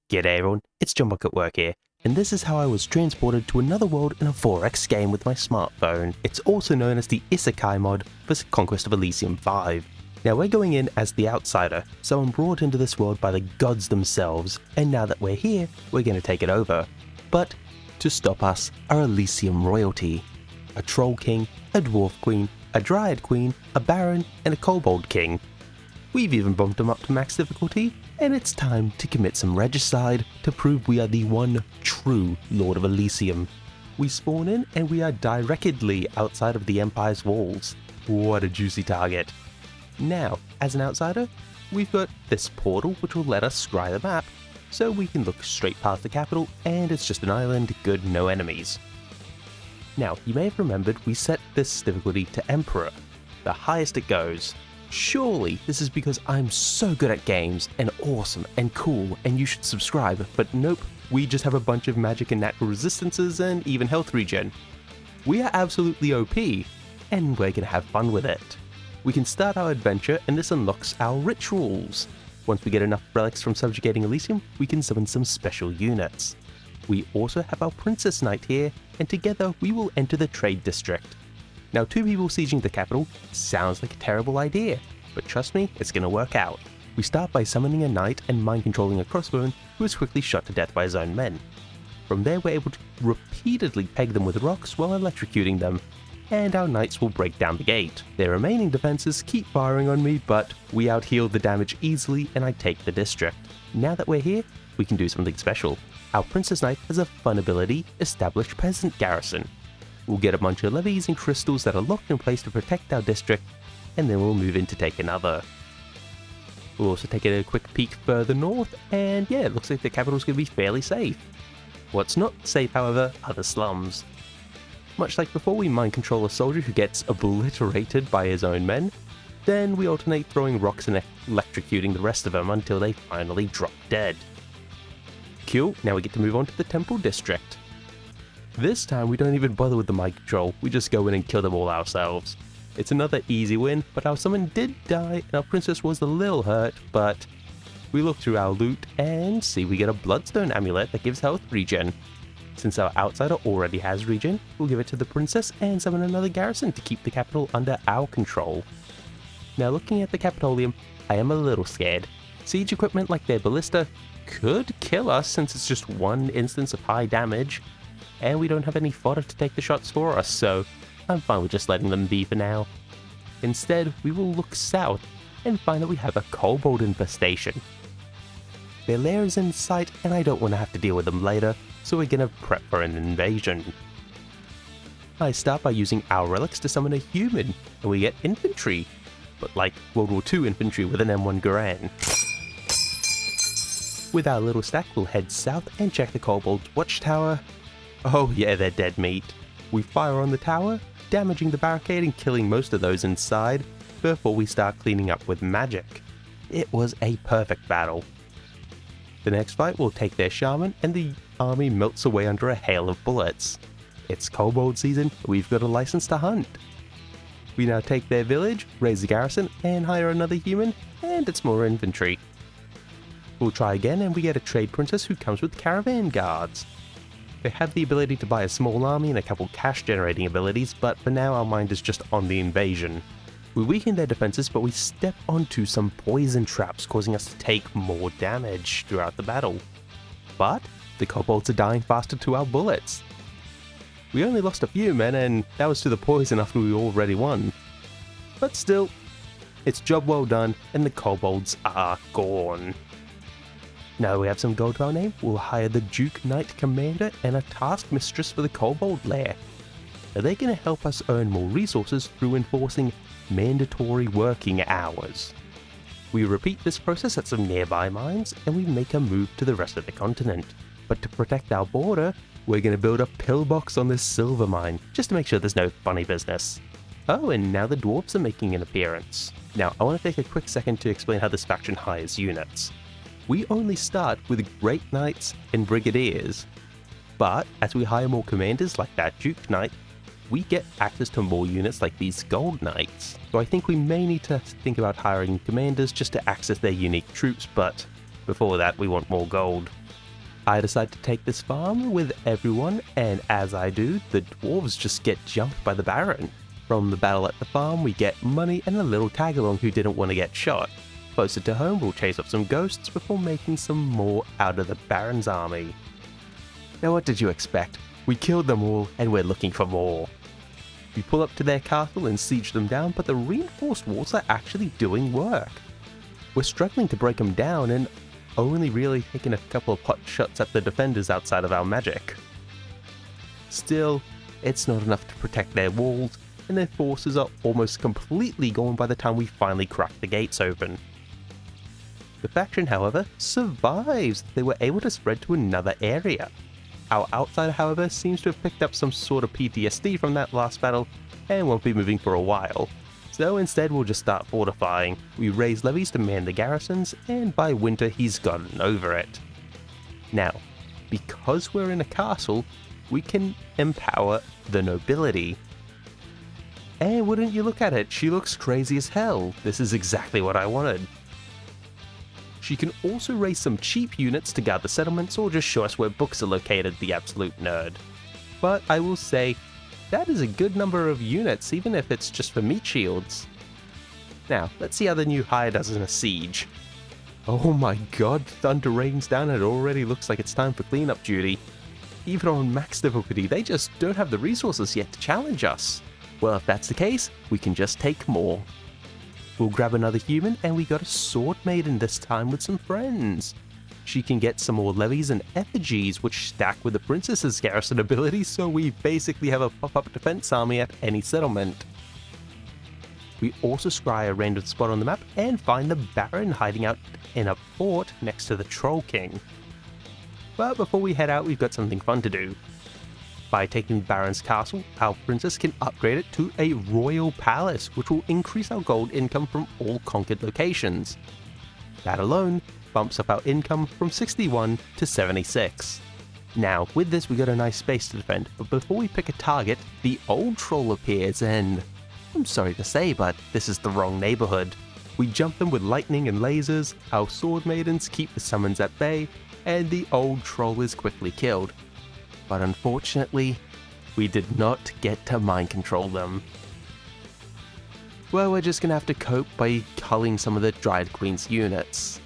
G'day everyone, it's Jumbuck at work here, and this is how I was transported to another world in a 4X game with my smartphone. It's also known as the Isekai mod for Conquest of Elysium 5. Now we're going in as the outsider, so I'm brought into this world by the gods themselves, and now that we're here, we're going to take it over. But to stop us are Elysium royalty. A troll king, a dwarf queen, a dryad queen, a baron, and a kobold king. We've even bumped them up to max difficulty, and it's time to commit some regicide to prove we are the one true Lord of Elysium. We spawn in and we are directly outside of the Empire's walls. What a juicy target. Now, as an outsider, we've got this portal which will let us scry the map, so we can look straight past the capital and it's just an island, good, no enemies. Now, you may have remembered we set this difficulty to Emperor, the highest it goes. Surely this is because I'm so good at games and awesome and cool and you should subscribe, but nope, we just have a bunch of magic and natural resistances and even health regen. We are absolutely OP, and we're gonna have fun with it. We can start our adventure and this unlocks our rituals. Once we get enough relics from subjugating Elysium, we can summon some special units. We also have our Princess Knight here, and together we will enter the trade district. Now 2 people sieging the capital sounds like a terrible idea, but trust me, it's gonna work out. We start by summoning a knight and mind controlling a crossbowman who is quickly shot to death by his own men. From there we're able to repeatedly peg them with rocks while electrocuting them, and our knights will break down the gate. Their remaining defenses keep firing on me, but we outheal the damage easily and I take the district. Now that we're here, we can do something special. Our Princess Knight has a fun ability, Establish Peasant Garrison. We'll get a bunch of levies and crystals that are locked in place to protect our district, and then we'll move in to take another. We'll also take a quick peek further north, and yeah, it looks like the capital's going to be fairly safe. What's not safe, however, are the slums. Much like before, we mind control a soldier who gets obliterated by his own men, then we alternate throwing rocks and electrocuting the rest of them until they finally drop dead. Cool, now we get to move on to the temple district. This time we don't even bother with the mind control, we just go in and kill them all ourselves. It's another easy win, but our summon did die and our princess was a little hurt, but we look through our loot and see we get a bloodstone amulet that gives health regen. Since our outsider already has regen, we'll give it to the princess and summon another garrison to keep the capital under our control. Now looking at the Capitolium, I am a little scared. Siege equipment like their ballista could kill us since it's just one instance of high damage, and we don't have any fodder to take the shots for us, so I'm fine with just letting them be for now. Instead, we will look south and find that we have a kobold infestation. Their lair is in sight and I don't want to have to deal with them later, so we're gonna prep for an invasion. I start by using our relics to summon a human, and we get infantry, but like World War II infantry with an M1 Garand. With our little stack, we'll head south and check the kobold's watchtower. Oh yeah, they're dead meat. We fire on the tower, damaging the barricade and killing most of those inside before we start cleaning up with magic. It was a perfect battle. The next fight will take their shaman and the army melts away under a hail of bullets. It's kobold season, we've got a license to hunt. We now take their village, raise the garrison, and hire another human, and it's more infantry. We'll try again and we get a trade princess who comes with caravan guards. They have the ability to buy a small army and a couple cash generating abilities, but for now our mind is just on the invasion. We weaken their defenses, but we step onto some poison traps, causing us to take more damage throughout the battle. But the kobolds are dying faster to our bullets. We only lost a few men, and that was to the poison after we already won. But still, it's job well done, and the kobolds are gone. Now we have some gold to our name, we'll hire the Duke Knight Commander and a Task Mistress for the Kobold Lair. Now they're going to help us earn more resources through enforcing mandatory working hours. We repeat this process at some nearby mines, and we make a move to the rest of the continent. But to protect our border, we're going to build a pillbox on this silver mine, just to make sure there's no funny business. Oh, and now the dwarves are making an appearance. Now I want to take a quick second to explain how this faction hires units. We only start with Great Knights and Brigadiers, but as we hire more commanders like that Duke Knight, we get access to more units like these Gold Knights. So I think we may need to think about hiring commanders just to access their unique troops, but before that we want more gold. I decide to take this farm with everyone, and as I do, the dwarves just get jumped by the Baron. From the battle at the farm, we get money and a little tag-along who didn't want to get shot. Closer to home, we'll chase up some ghosts before making some more out of the Baron's army. Now what did you expect? We killed them all, and we're looking for more. We pull up to their castle and siege them down, but the reinforced walls are actually doing work. We're struggling to break them down and only really taking a couple of pot shots at the defenders outside of our magic. Still, it's not enough to protect their walls, and their forces are almost completely gone by the time we finally crack the gates open. The faction, however, survives. They were able to spread to another area. Our outsider, however, seems to have picked up some sort of PTSD from that last battle and won't be moving for a while. So instead we'll just start fortifying. We raise levies to man the garrisons, and by winter he's gotten over it. Now, because we're in a castle, we can empower the nobility. And wouldn't you look at it, she looks crazy as hell. This is exactly what I wanted. She can also raise some cheap units to guard the settlements or just show us where books are located, the absolute nerd. But I will say, that is a good number of units, even if it's just for meat shields. Now, let's see how the new hire does in a siege. Oh my god, thunder rains down and it already looks like it's time for cleanup duty. Even on max difficulty, they just don't have the resources yet to challenge us. Well, if that's the case, we can just take more. We'll grab another human, and we got a sword maiden this time with some friends. She can get some more levies and effigies, which stack with the princess's garrison ability, so we basically have a pop-up defense army at any settlement. We also scry a random spot on the map and find the Baron hiding out in a fort next to the Troll King. But before we head out, we've got something fun to do. By taking the Baron's castle, our princess can upgrade it to a royal palace, which will increase our gold income from all conquered locations. That alone bumps up our income from 61 to 76. Now, with this we got a nice space to defend, but before we pick a target, the old troll appears and... I'm sorry to say, but this is the wrong neighborhood. We jump them with lightning and lasers, our sword maidens keep the summons at bay, and the old troll is quickly killed. But unfortunately, we did not get to mind control them. Well, we're just gonna have to cope by culling some of the Dryad Queen's units.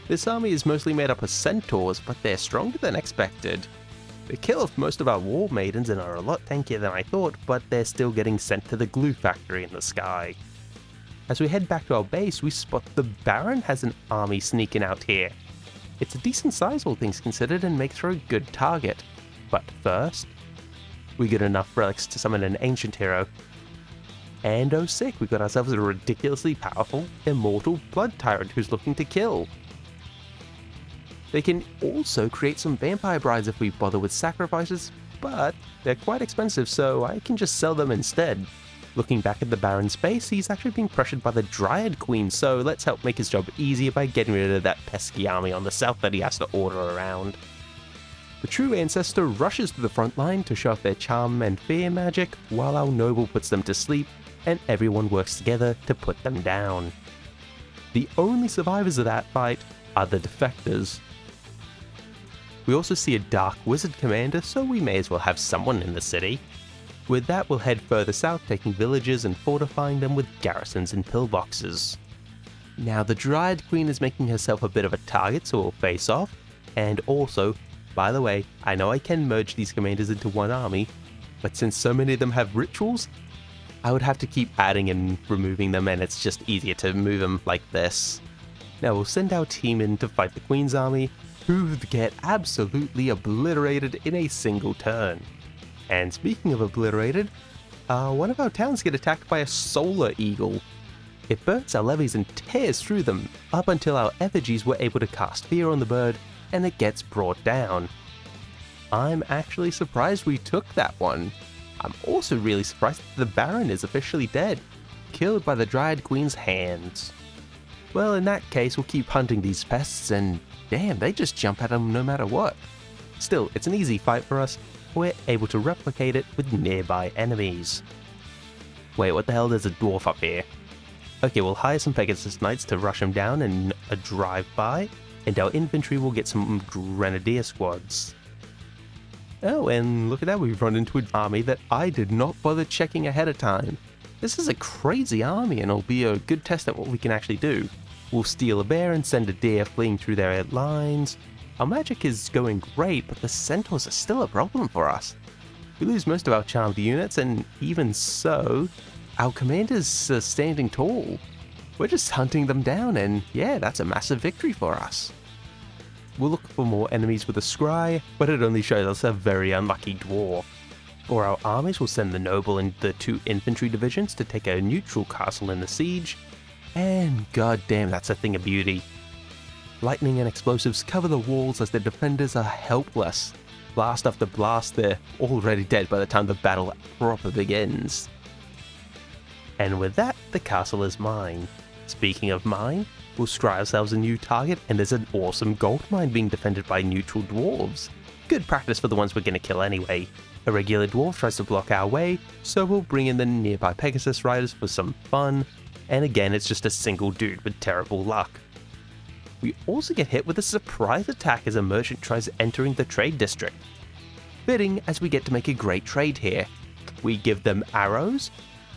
This army is mostly made up of centaurs, but they're stronger than expected. They kill off most of our war maidens and are a lot tankier than I thought, but they're still getting sent to the glue factory in the sky. As we head back to our base, we spot the Baron has an army sneaking out here. It's a decent size all things considered and makes for a good target. But first, we get enough relics to summon an ancient hero. And oh sick, we got ourselves a ridiculously powerful, immortal blood tyrant who's looking to kill. They can also create some vampire brides if we bother with sacrifices, but they're quite expensive, so I can just sell them instead. Looking back at the Baron's base, he's actually being pressured by the Dryad Queen, so let's help make his job easier by getting rid of that pesky army on the south that he has to order around. The true ancestor rushes to the front line to show off their charm and fear magic, while our noble puts them to sleep, and everyone works together to put them down. The only survivors of that fight are the defectors. We also see a dark wizard commander, so we may as well have someone in the city. With that, we'll head further south, taking villages and fortifying them with garrisons and pillboxes. Now, the Dryad Queen is making herself a bit of a target, so we'll face off. And also, by the way, I know I can merge these commanders into one army, but since so many of them have rituals, I would have to keep adding and removing them, and it's just easier to move them like this. Now, we'll send our team in to fight the Queen's army, who get absolutely obliterated in a single turn. And speaking of obliterated, one of our towns get attacked by a solar eagle. It burns our levies and tears through them, up until our effigies were able to cast fear on the bird, and it gets brought down. I'm actually surprised we took that one. I'm also really surprised that the Baron is officially dead, killed by the Dryad Queen's hands. Well, in that case, we'll keep hunting these pests, and damn, they just jump at them no matter what. Still, it's an easy fight for us. We're able to replicate it with nearby enemies. Wait, what the hell, there's a dwarf up here. Okay, we'll hire some Pegasus Knights to rush him down in a drive-by. and our infantry will get some grenadier squads. Oh, and look at that, we've run into an army that I did not bother checking ahead of time. This is a crazy army, and it'll be a good test at what we can actually do. We'll steal a bear and send a deer fleeing through their lines. Our magic is going great, but the centaurs are still a problem for us. We lose most of our charmed units, and even so, our commanders are standing tall. We're just hunting them down, and yeah, that's a massive victory for us. We'll look for more enemies with a scry, but it only shows us a very unlucky dwarf. For our armies, we'll send the noble and the 2 infantry divisions to take a neutral castle in the siege, and goddamn, that's a thing of beauty. Lightning and explosives cover the walls as the defenders are helpless. Blast after blast, they're already dead by the time the battle proper begins. And with that, the castle is mine. Speaking of mine, we'll scry ourselves a new target, and there's an awesome gold mine being defended by neutral dwarves. Good practice for the ones we're going to kill anyway. A regular dwarf tries to block our way, so we'll bring in the nearby Pegasus riders for some fun, and again it's just a single dude with terrible luck. We also get hit with a surprise attack as a merchant tries entering the trade district. Fitting, as we get to make a great trade here. We give them arrows,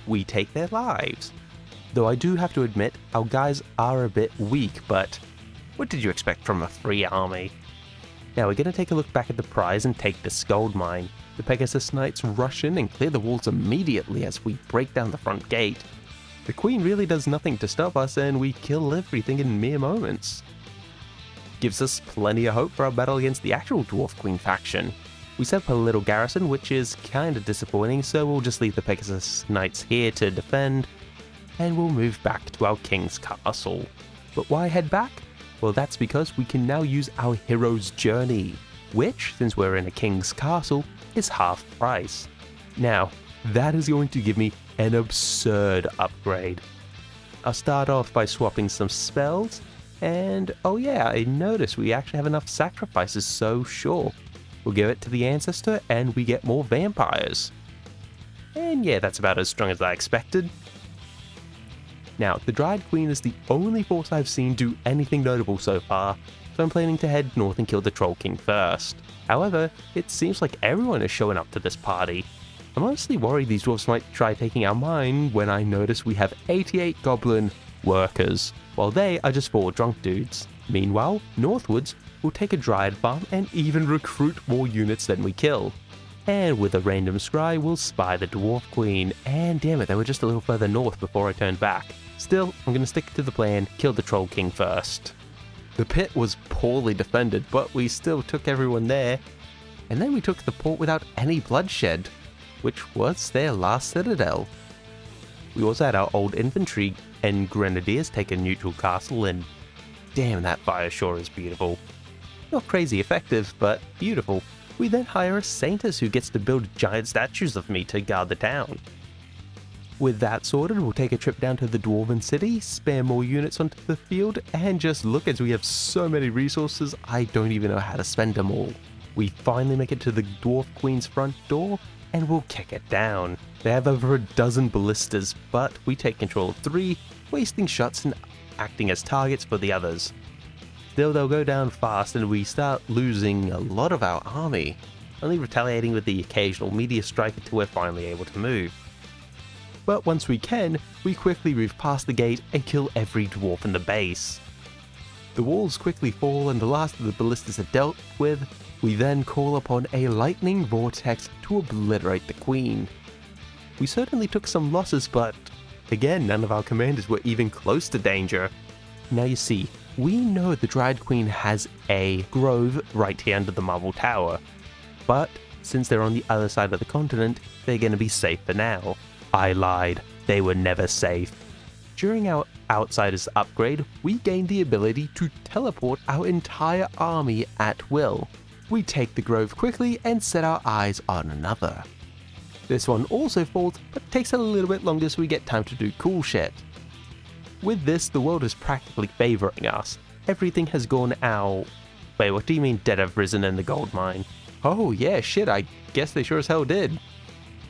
we take their lives. Though I do have to admit, our guys are a bit weak, but what did you expect from a free army? Now we're going to take a look back at the prize and take this gold mine. The Pegasus Knights rush in and clear the walls immediately as we break down the front gate. The Queen really does nothing to stop us, and we kill everything in mere moments. Gives us plenty of hope for our battle against the actual Dwarf Queen faction. We set up a little garrison, which is kinda disappointing, so we'll just leave the Pegasus Knights here to defend, and we'll move back to our King's Castle. But why head back? Well, that's because we can now use our Hero's Journey, which, since we're in a King's Castle, is half price. Now, that is going to give me an absurd upgrade. I'll start off by swapping some spells, and oh yeah, I noticed we actually have enough sacrifices, so sure. We'll give it to the Ancestor and we get more vampires. And yeah, that's about as strong as I expected. Now, the Dryad Queen is the only force I've seen do anything notable so far, so I'm planning to head north and kill the Troll King first. However, it seems like everyone is showing up to this party. I'm honestly worried these dwarves might try taking our mine when I notice we have 88 goblin workers, while they are just 4 drunk dudes. Meanwhile, northwards, we'll take a Dryad farm and even recruit more units than we kill. And with a random scry, we'll spy the Dwarf Queen, and damn it, they were just a little further north before I turned back. Still, I'm going to stick to the plan, kill the Troll King first. The pit was poorly defended, but we still took everyone there, and then we took the port without any bloodshed, which was their last citadel. We also had our old infantry and grenadiers take a neutral castle, and damn, that fire sure is beautiful. Not crazy effective, but beautiful. We then hire a Saintess who gets to build giant statues of me to guard the town. With that sorted, we'll take a trip down to the Dwarven City, spare more units onto the field, and just look as we have so many resources, I don't even know how to spend them all. We finally make it to the Dwarf Queen's front door, and we'll kick it down. They have over a dozen ballistas, but we take control of 3, wasting shots and acting as targets for the others. Still, they'll go down fast and we start losing a lot of our army, only retaliating with the occasional meteor strike until we're finally able to move. But once we can, we quickly move past the gate and kill every dwarf in the base. The walls quickly fall and the last of the ballistas are dealt with. We then call upon a lightning vortex to obliterate the queen. We certainly took some losses, but again, none of our commanders were even close to danger. Now you see, we know the Dryad Queen has a grove right here under the Marble Tower, but since they're on the other side of the continent, they're going to be safe for now. I lied, they were never safe. During our Outsiders upgrade, we gained the ability to teleport our entire army at will. We take the grove quickly and set our eyes on another. This one also falls, but takes a little bit longer so we get time to do cool shit. With this, the world is practically favoring us. Everything has gone out. Wait, what do you mean dead have risen in the gold mine? Oh yeah, shit, I guess they sure as hell did.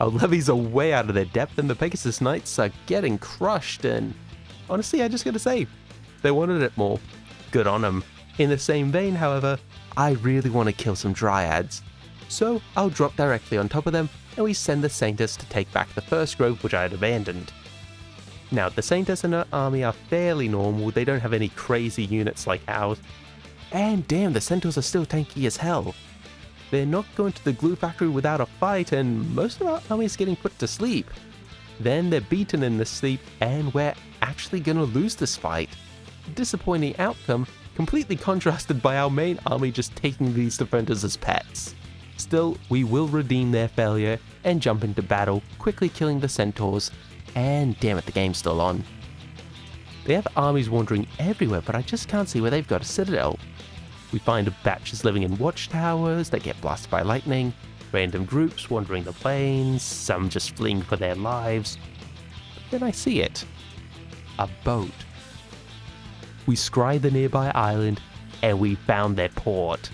Our levies are way out of their depth and the Pegasus Knights are getting crushed, and honestly, I just gotta say, they wanted it more. Good on them. In the same vein, however, I really want to kill some dryads. So I'll drop directly on top of them, and we send the Saintess to take back the first grove which I had abandoned. Now, the Saintess and her army are fairly normal, they don't have any crazy units like ours. And damn, the Centaurs are still tanky as hell. They're not going to the glue factory without a fight, and most of our army is getting put to sleep. Then they're beaten in the sleep, and we're actually gonna lose this fight. Disappointing outcome, completely contrasted by our main army just taking these defenders as pets. Still, we will redeem their failure and jump into battle, quickly killing the Centaurs, and damn it, the game's still on. They have armies wandering everywhere, but I just can't see where they've got a citadel. We find batches living in watchtowers that get blasted by lightning, random groups wandering the plains, some just fleeing for their lives. But then I see it. A boat. We scry the nearby island, and we found their port.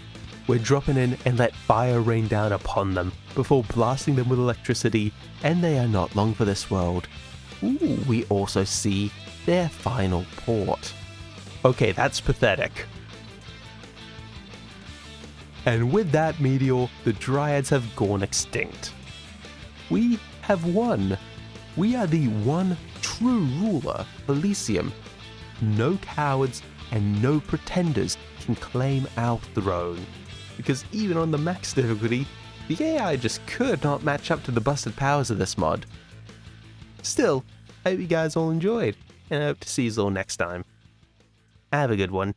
We're dropping in and let fire rain down upon them before blasting them with electricity, and they are not long for this world. Ooh, we also see their final port. Okay, that's pathetic. And with that meteor, the dryads have gone extinct. We have won. We are the one true ruler of Elysium. No cowards and no pretenders can claim our throne. Because even on the max difficulty, the AI just could not match up to the busted powers of this mod. Still, I hope you guys all enjoyed, and I hope to see you all next time. Have a good one.